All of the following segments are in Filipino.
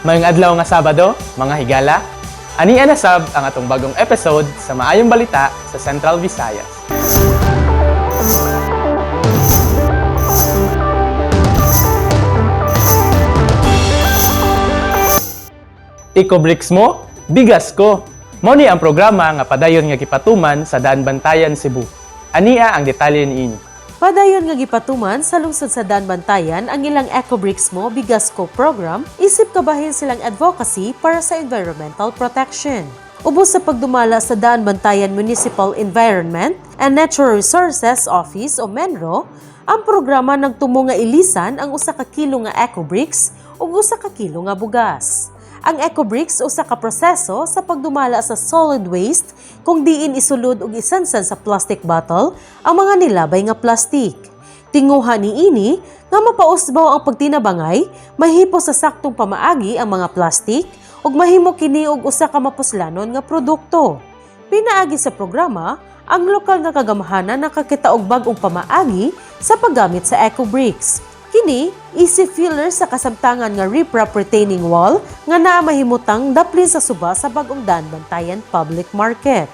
Mayong adlaw nga Sabado, mga higala. Ania na sab ang atong bagong episode sa Maayong Balita sa Central Visayas. Ecobricks mo, bigas ko. Mao ni ang programa nga padayon nga gipatuman sa Daan Bantayan, Cebu. Ania ang detalye niini. Padayon nga gipatuman sa lungsod sa Daan Bantayan ang ilang Ecobricks Mo Bigas Ko program isip kabahin silang advocacy para sa environmental protection. Ubos sa pagdumala sa Daan Bantayan Municipal Environment and Natural Resources Office o MENRO, ang programa nagtumo nga ilisan ang usa ka kilo nga Ecobricks ug usa ka kilo nga bugas. Ang Ecobricks usa ka proseso sa pagdumala sa solid waste kung diin isulod og isansan sa plastic bottle ang mga nilabay nga plastic. Tinguhan niini nga mapausbaw ang pagtinabangay, mahipo sa saktong pamaagi ang mga plastic ug mahimo kini og usa ka mapuslanon nga produkto. Pinaagi sa programa, ang lokal nga kagamahanan nakakita og bag-ong pamaagi sa paggamit sa Ecobricks. Kini, easy filler sa kasamtangan nga riprap retaining wall nga naa mahimutang daplin sa suba sa bagong Daan Bantayan Public Market.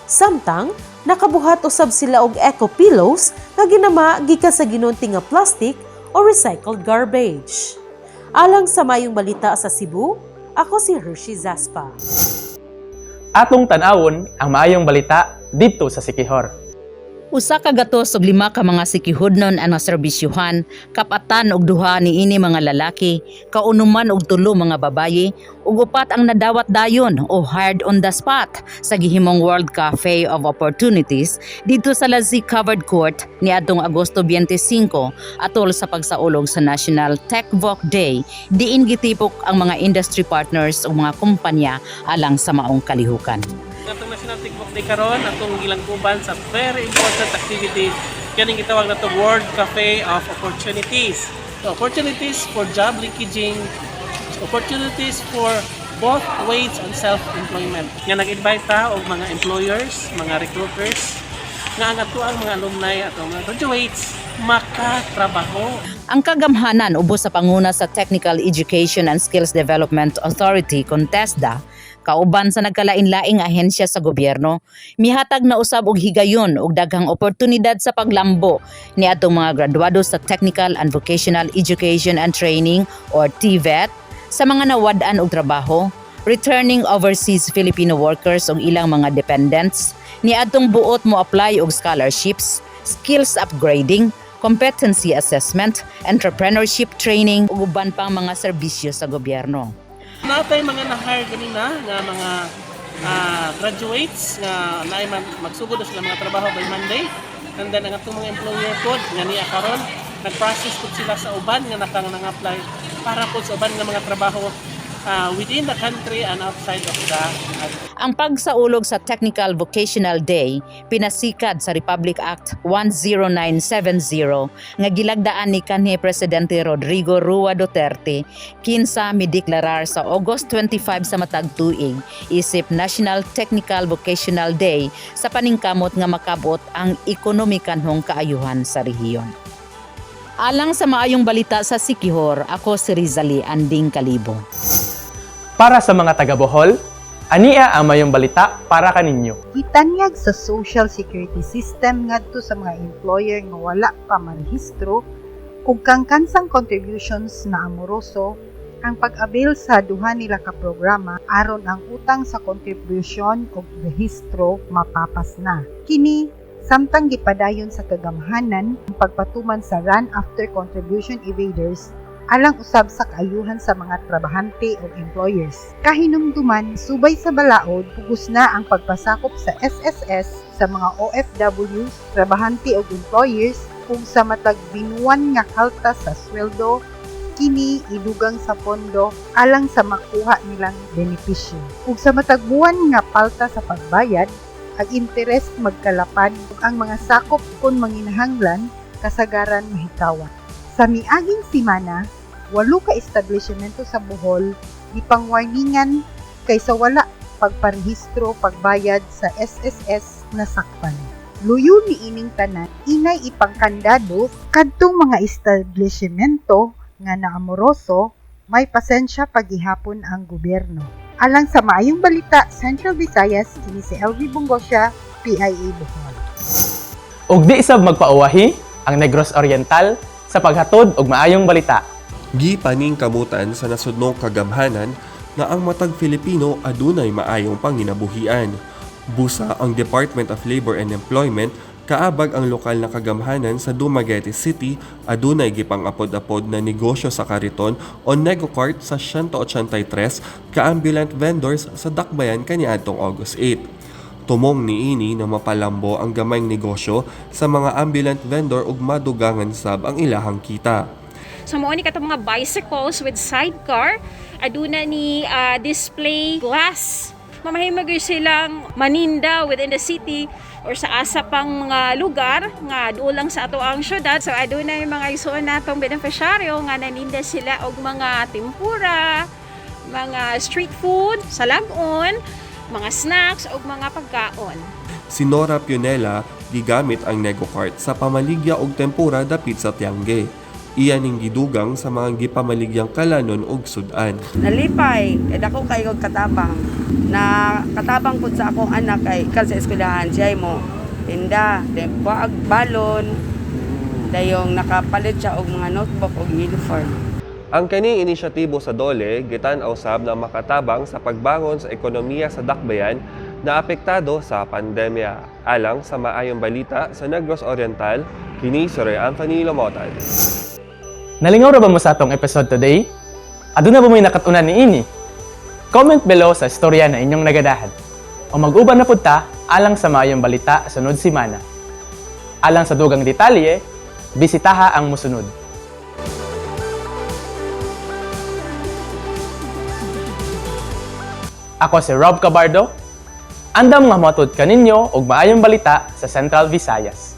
Samtang, nakabuhat usab sila og eco pillows nga ginama gikan sa ginunti nga plastic o recycled garbage. Alang sa Maayong Balita sa Cebu, ako si Hershey Zaspa. Atong tan-awon ang Maayong Balita didto sa Siquijor. Usa ka gatos ug 5 ka mga sikihudnon ang naserbisyuhan, kapatan og 2 niini mga lalaki, kaunuman og 3 mga babaye, ug 4 ang nadawat dayon o hired on the spot sa gihimong World Cafe of Opportunities dito sa Lazik Covered Court niadtong Agosto 25 atol sa pagsaulog sa National Tech Voc Day, diin gitipok ang mga industry partners ug mga kumpanya alang sa maong kalihukan. Atong National TikTok Day karon atong gilangkuban sa very important activity kaning gitawag nato World Cafe of Opportunities. So, opportunities for job linkaging, opportunities for both wage and self-employment. Nga nag-invite ta og mga employers, mga recruiters nga ang atuang mga alumni at mga graduates makatrabaho. Ang kagamhanan ubos sa panguna sa Technical Education and Skills Development Authority (CONTESDA), kauban sa nagkalain-laing ahensya sa gobyerno, mihatag na usab og higayon og daghang oportunidad sa paglambo ni atong mga graduado sa Technical and Vocational Education and Training or TVET sa mga nawad-an og trabaho, returning overseas Filipino workers ug ilang mga dependents, ni atong buot mo apply og scholarships, skills upgrading, competency assessment, entrepreneurship training ug uban pang mga serbisyo sa gobyerno. Natay mga na-hire ganina nga mga graduates nga naay magsugod na sila mga trabaho by Monday. And then ang atong mga employer code nga niya karon nag-process po sila sa uban nga nang-apply para po sa uban nga mga trabaho within the country and outside of the country. Ang pagsaulog sa Technical Vocational Day pinasikad sa Republic Act 10970 nga gilagdaan ni kanhi Presidente Rodrigo Roa Duterte kinsa mideklarar sa August 25 sa matag tuig isip National Technical Vocational Day sa paningkamot nga makabot ang ekonomikanhong kaayuhan sa rehiyon. Alang sa Maayong Balita sa Siquijor, ako si Rizali Anding Calibo. Para sa mga taga-Bohol, ania ang Maayong Balita para kaninyo. Gitanyag sa social security system ngadto sa mga employer nga wala pa marehistro ug kangkansang contributions na amoroso ang pag-avail sa duha nila ka programa aron ang utang sa contribution ug rehistro mapapas na. Kini samtang gipadayon sa kagamhanan ang pagpatuman sa run after contribution evaders alang usab sa kaayuhan sa mga trabahante o employers. Kahinumduman, subay sa balaod, pugos na ang pagpasakop sa SSS sa mga OFWs, trabahante o employers kung sa matag binuwan nga kalta sa sweldo, kini idugang sa pondo alang sa makuha nilang benepisyo. Kung sa matag buwan nga palta sa pagbayad, ang interest magkalapad ug ang mga sakop kon manginahanglan kasagaran mahikawan. Sa miaging simana, 8 ka establishmento sa Bohol gipangwarningan kaysa wala pagparehistro pagbayad sa SSS na sakpan. Luyo ni ining tanan, inay ipangkandado kadtong mga establishmento nga naamoroso may pasensya paghihapon ang gobyerno. Alang sa maayong balita, Central Visayas, kini si LV Bungosya, PIA Bohol. Ug di isab magpauwahi ang Negros Oriental sa paghatod og maayong balita. Gipaning kamutan sa nasudnong kagamhanan na ang matag Filipino adunay maayong panginabuhian. Busa ang Department of Labor and Employment kaabag ang lokal na kagamhanan sa Dumaguete City adunay gipang-apod-apod na negosyo sa kariton o NegoCart sa 183 ka-ambulant vendors sa Dakbayan kaniadtong August 8. Tumong niini na mapalambo ang gamayng negosyo sa mga ambulant vendor ug madugangan sab ang ilahang kita. So mao ni katong mga bicycles with sidecar, aduna ni display glass. Mamahimag silang maninda within the city or sa asa pang mga lugar nga duol lang sa ato ang syudad. So aduna yung mga isuon natong beneficiaryo nga naninda sila og mga tempura, mga street food sa lag-on, mga snacks o mga pagkaon. Si Nora Pionela gigamit ang NegoCart sa pamaligya og tempura dapit sa Tiangge. Iyan ning gidugang sa mga gipamaligyang kalanon og sudan. Nalipay, dako kayo katabang. Na katabang pud sa akong anak kay sa eskwelahan siya mo. Tinda, ag balon. Dayong nakapalit siya og mga notebook og uniform. Ang kaning inisyatibo sa DOLE gitan-aw sab na makatabang sa pagbangon sa ekonomiya sa Dakbayan na apektado sa pandemya. Alang sa maayong balita sa Negros Oriental, kini si Roy Anthony Lomotan. Nalingaw ra ba mo sa atong episode today? Aduna ba may nakatunan niini? Comment below sa istorya na inyong nagadahan. O mag-uban na pud ta alang sa maayong balita sunod semana. Alang sa dugang detalye, bisitaha ang musunod. Ako si Rob Cabardo. Andam nga matod kaninyo og maayong balita sa Central Visayas.